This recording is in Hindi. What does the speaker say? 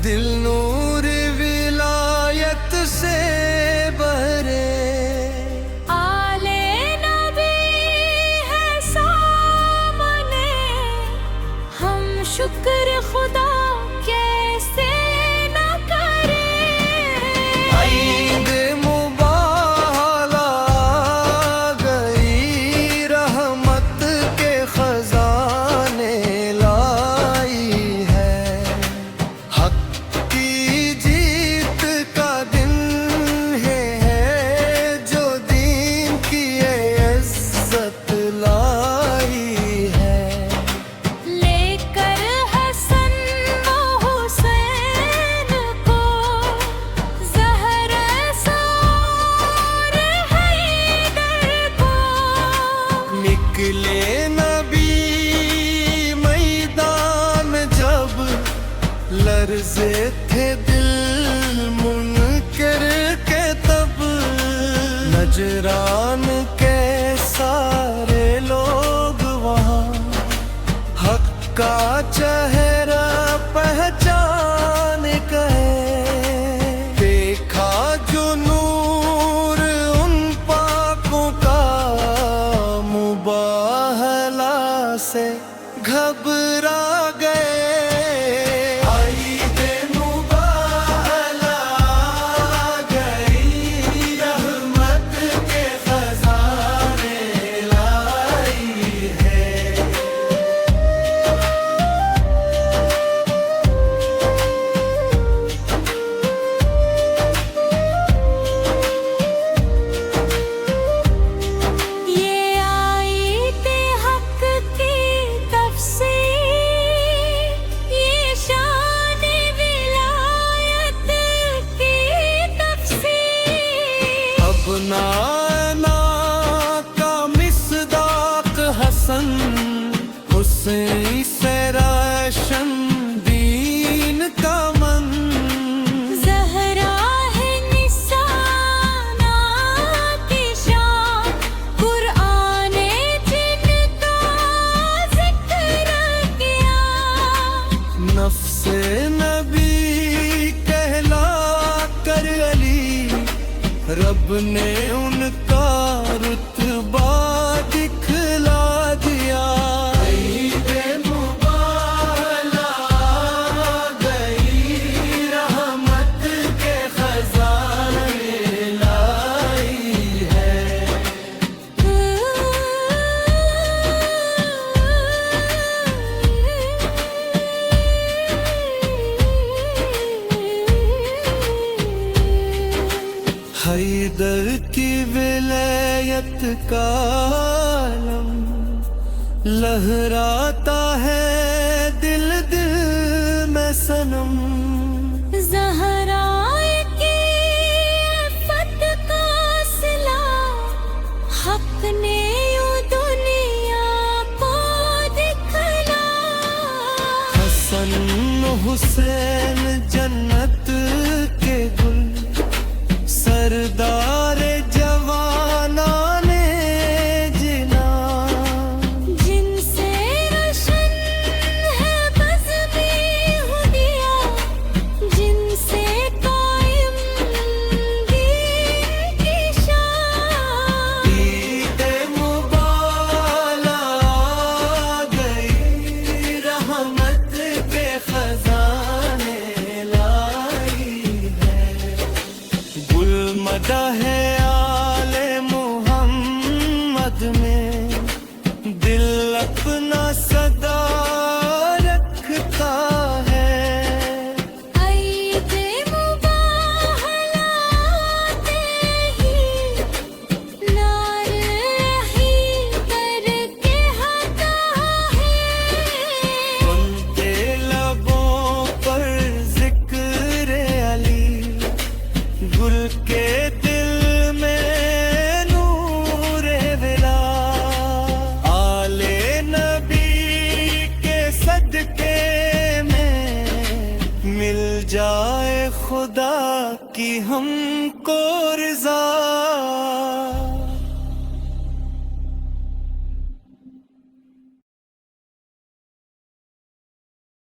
दिल नूर विलायत से भरे, आले नबी है सामने, हम शुक्र खुदा कैसे न करें। ईद मुबारक आ गई, रहमत के खजाने लाई है। हक की जीत का दिन है जो दीन की इज्जत लाई है। लेकर हसन व हुसैन को, ज़हरा और हैदर को, निकले नबी मैदान जब, लर्ज़े थे दिल मुनकर के तब। नजरान के सारे लोग वहाँ हक का चेहरा पहचान गए। देखा जो नूर उन पाकों का, मुबाहला से घबरा गए। ईद मुबाहला आ गई, रहमत के खजाने लाई है। ये आयत हक की तफसीर, ये शान विलायत की तफसीर। अब नाना का मिसदाक हसन, हुसैन से रोशन दीन का मन। ज़हरा है निशाना की शान, कुराने जिनका ज़िक्र किया। नफ्से नबी कहला कर अली, रब ने उनका रुतबा दिखला दिया। ईद मुबारक आ गई, रहमत के खजाने लाई है। हैदर की विलायत का आलम लहराता है दिल दिल में सनम। ज़हरा की इफ़्फ़त का सिला, हक ने यूं दुनिया को दिखला। हसन हुसैन जन्नत के गुल, सरदार जवानाने जिना। जिनसे रोशन है बज़्म-ए हुदिया, जिनसे कायम दीन की शान। ईद मुबारक आ गई, रहमत के खजाने लाई है। गुल मदह आले मुहम्मद में दिल अपना सदा रखता है। ईद मुबारक आते ही नारे करके हटा है। उनके लबों पर जिक्र अली, गुल के दिल में नूर विला। आले नबी के सदके में मिल जाए खुदा की हमको रज़ा।